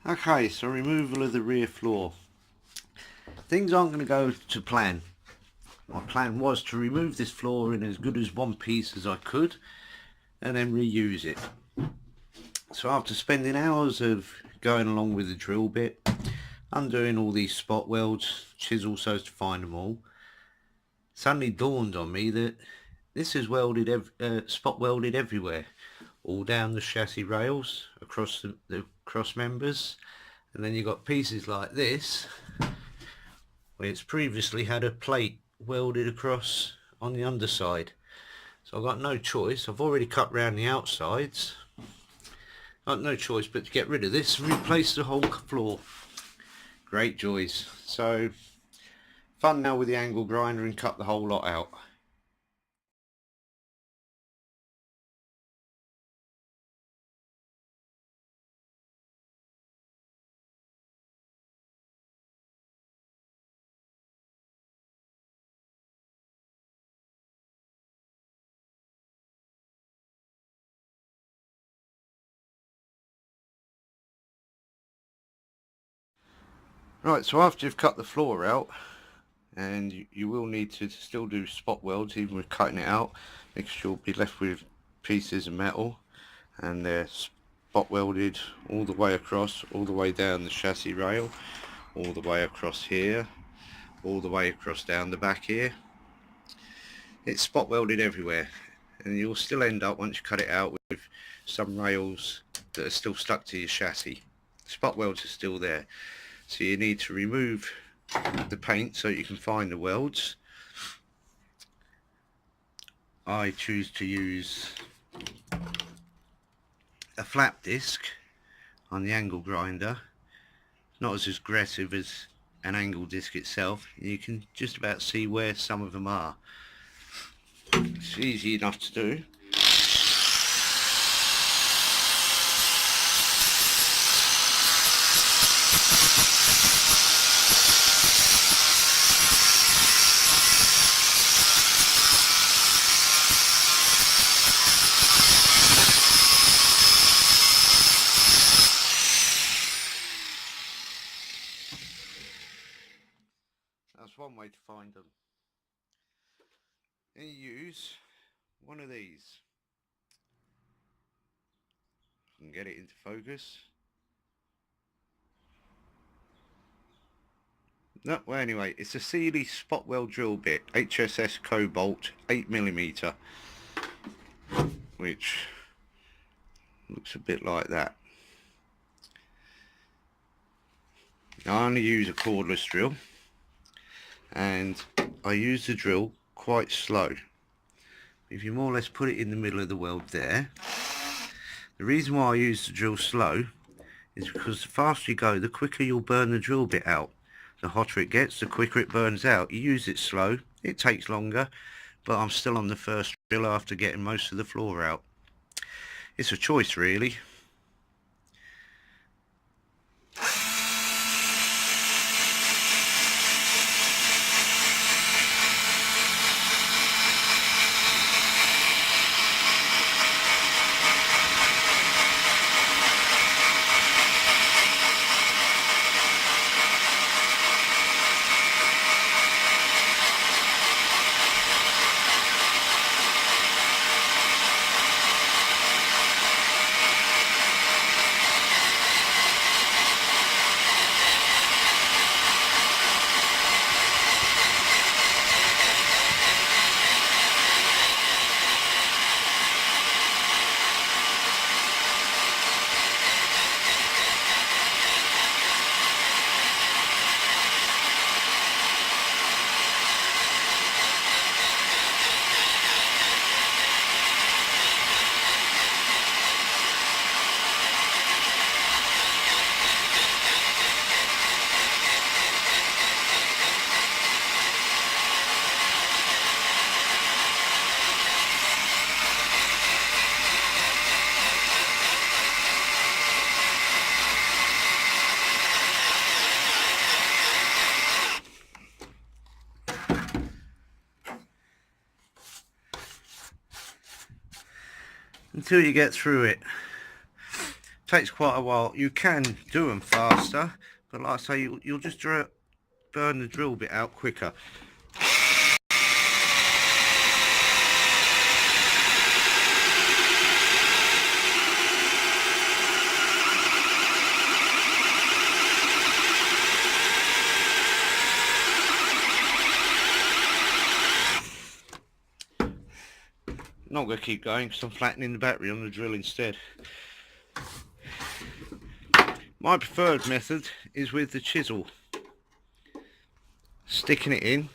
Okay, so removal of the rear floor. Things aren't going to go to plan. My plan was to remove this floor in as good as one piece as I could and then reuse it. So after spending hours of going along with the drill bit, undoing all these spot welds, chisel so as to find them all, suddenly dawned on me that this is spot welded everywhere, all down the chassis rails, across the cross members, and then you've got pieces like this where it's previously had a plate welded across on the underside. So I've got no choice. I've already cut round the outsides. Got no choice but to get rid of this and replace the whole floor. Great joys. So fun now with the angle grinder and cut the whole lot out. Right, so after you've cut the floor out, and you will need to still do spot welds even with cutting it out, because you'll be left with pieces of metal, and they're spot welded all the way across, all the way down the chassis rail, all the way across here, all the way across down the back here. It's spot welded everywhere, and you'll still end up, once you cut it out, with some rails that are still stuck to your chassis. Spot welds are still there, so you need to remove the paint so you can find the welds. I choose to use a flap disc on the angle grinder, not as aggressive as an angle disc itself. You can just about see where some of them are. It's easy enough to do. That's one way to find them. Then you use one of these. You can get it into focus. No, well anyway, it's a Sealy spot weld drill bit, HSS Cobalt 8mm, which looks a bit like that. Now I only use a cordless drill, and I use the drill quite slow. If you more or less put it in the middle of the weld there, the reason why I use the drill slow is because the faster you go, the quicker you'll burn the drill bit out. The hotter it gets, the quicker it burns out. You use it slow, it takes longer, but I'm still on the first drill after getting most of the floor out. It's a choice really. Until you get through it. Takes quite a while. You can do them faster, but like I say, you'll just burn the drill bit out quicker. Not going to keep going because I'm flattening the battery on the drill instead. My preferred method is with the chisel. Sticking it in.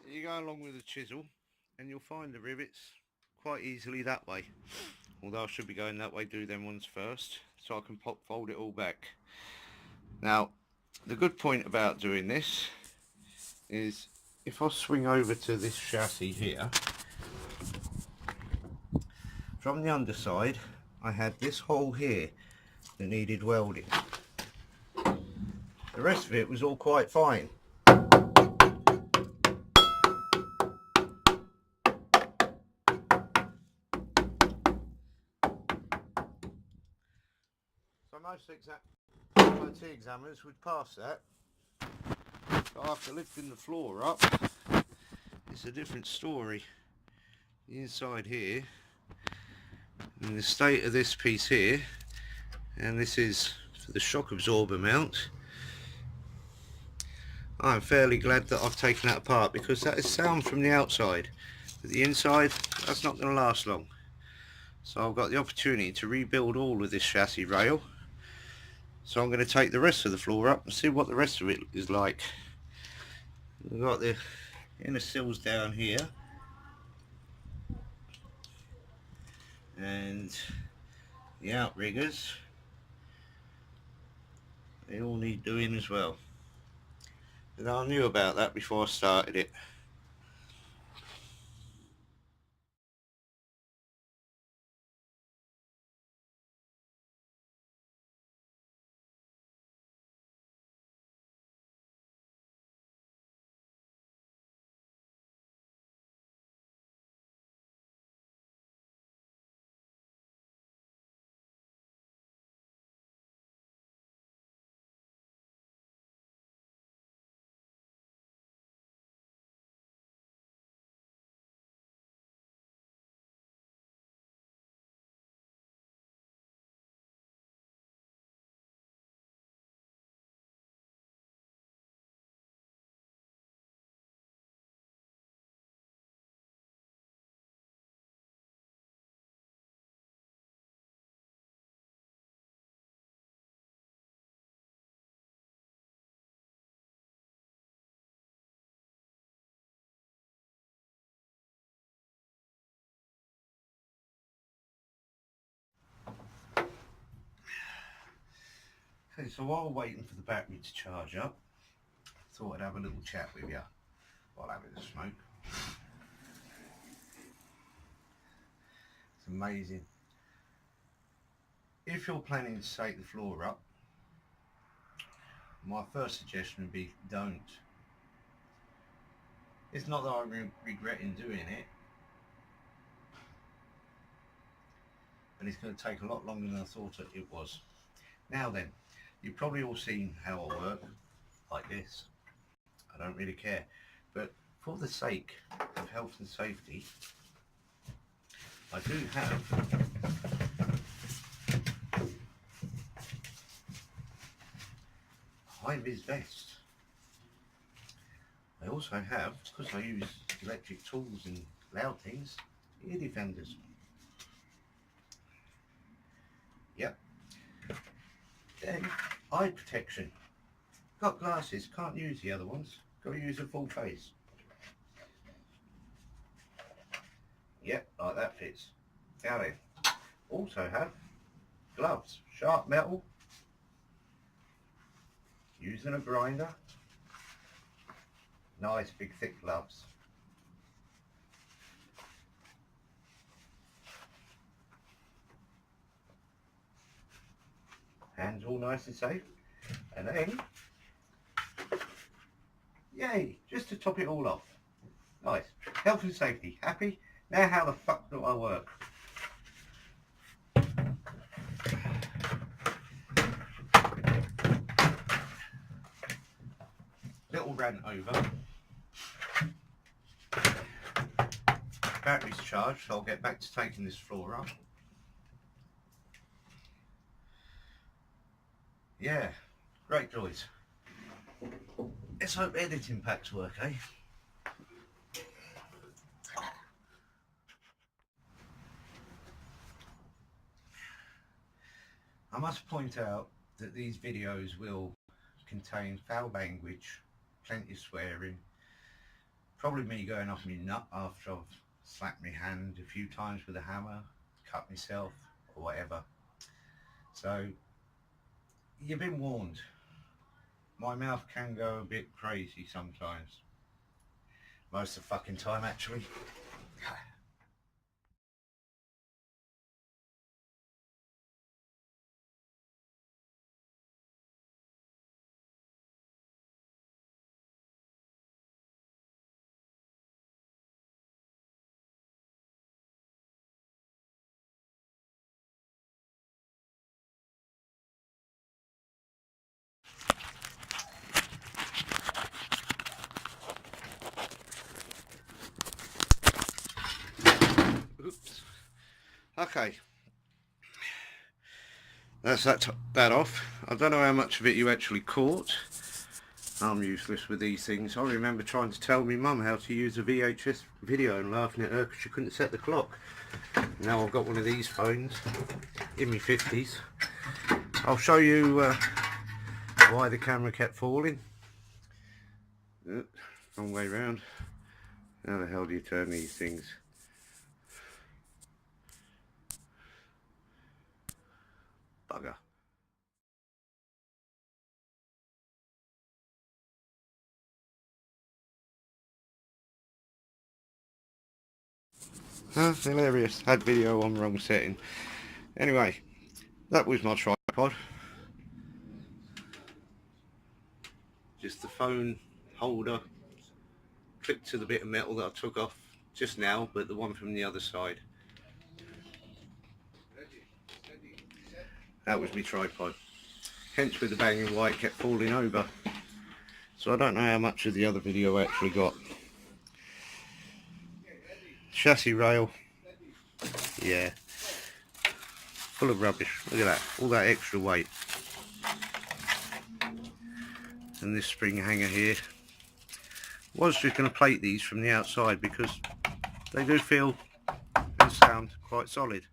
You go along with the chisel and you'll find the rivets quite easily that way. Although I should be going that way, do them ones first, so I can fold it all back. Now, the good point about doing this is if I swing over to this chassis here, from the underside I had this hole here that needed welding. The rest of it was all quite fine. So most MOT examiners would pass that. But after lifting the floor up, it's a different story. The inside here, and the state of this piece here, and this is for the shock absorber mount. I'm fairly glad that I've taken that apart because that is sound from the outside, but the inside, that's not going to last long. So I've got the opportunity to rebuild all of this chassis rail. So I'm going to take the rest of the floor up and see what the rest of it is like. We've got the inner sills down here, and the outriggers, they all need doing as well. And I knew about that before I started it. Okay, so while waiting for the battery to charge up, I thought I'd have a little chat with you while having a smoke. It's amazing. If you're planning to take the floor up, my first suggestion would be don't. It's not that I'm regretting doing it, but it's going to take a lot longer than I thought it was. Now then, you've probably all seen how I work, like this. I don't really care, but for the sake of health and safety, I do have a high-vis vest. I also have, because I use electric tools and loud things, ear defenders. Yep. Then eye protection. Got glasses, can't use the other ones. Got to use a full face. Yep, like that fits. Now then, also have gloves, sharp metal, using a grinder, nice big thick gloves. Hands all nice and safe. And then, yay, just to top it all off. Nice. Health and safety. Happy? Now how the fuck do I work? Little rant over. Battery's charged, so I'll get back to taking this floor up. Yeah, great joys. Let's hope editing packs work, eh? I must point out that these videos will contain foul language, plenty of swearing, probably me going off my nut after I've slapped my hand a few times with a hammer, cut myself or whatever. So you've been warned. My mouth can go a bit crazy sometimes. Most of the fucking time actually. Oops. Okay. That's that off. I don't know how much of it you actually caught. I'm useless with these things. I remember trying to tell my mum how to use a VHS video and laughing at her because she couldn't set the clock. Now I've got one of these phones in my 50s. I'll show you why the camera kept falling. Wrong way round. How the hell do you turn these things? Bugger. Huh, hilarious. Had video on wrong setting. Anyway, that was my tripod. Just the phone holder clipped to the bit of metal that I took off just now, but the one from the other side. That was my tripod. Hence with the banging why it kept falling over. So I don't know how much of the other video I actually got. Chassis rail. Yeah. Full of rubbish. Look at that. All that extra weight. And this spring hanger here. Was just going to plate these from the outside because they do feel and sound quite solid.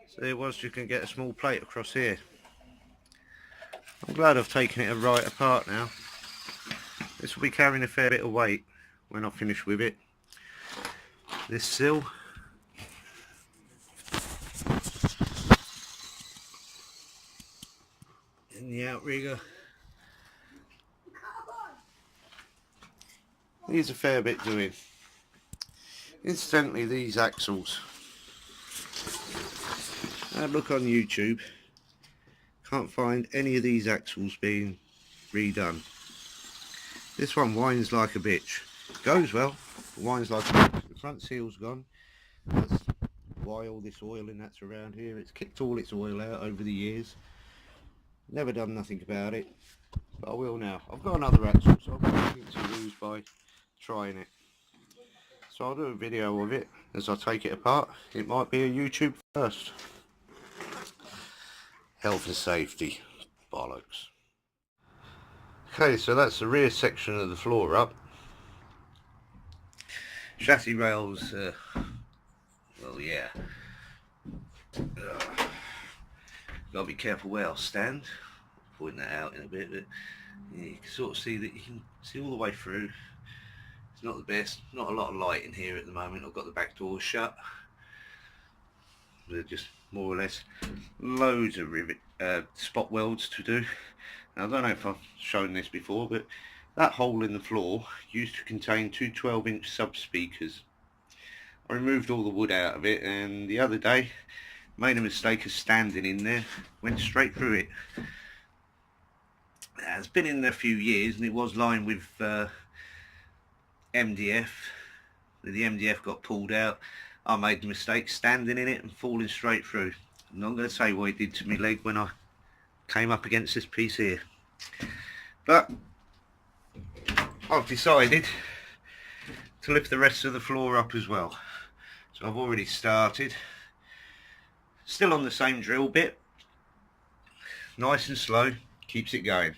So it was just going to get a small plate across here. I'm glad I've taken it right apart now. This will be carrying a fair bit of weight when I finish with it. This sill. And the outrigger. Needs a fair bit doing. Incidentally, these axles. I had a look on YouTube. Can't find any of these axles being redone. This one whines like a bitch. Goes well, but whines like a bitch. The front seal's gone. That's why all this oil and that's around here. It's kicked all its oil out over the years. Never done nothing about it, but I will now. I've got another axle, so I've got nothing to lose by trying it. So I'll do a video of it as I take it apart. It might be a YouTube first. Health and safety, bollocks. Okay, so that's the rear section of the floor up. Chassis rails, well, yeah. Gotta be careful where I'll stand. I'll point that out in a bit, but yeah, you can sort of see that you can see all the way through. It's not the best. Not a lot of light in here at the moment. I've got the back door shut. They're just more or less loads of spot welds to do. Now, I don't know if I've shown this before, but that hole in the floor used to contain two 12-inch sub speakers. I removed all the wood out of it, and the other day made a mistake of standing in there, went straight through it. It's been in there a few years, and it was lined with MDF. The MDF got pulled out. I made the mistake standing in it and falling straight through. I'm not going to say what it did to my leg when I came up against this piece here, but I've decided to lift the rest of the floor up as well. So I've already started, still on the same drill bit, nice and slow, keeps it going.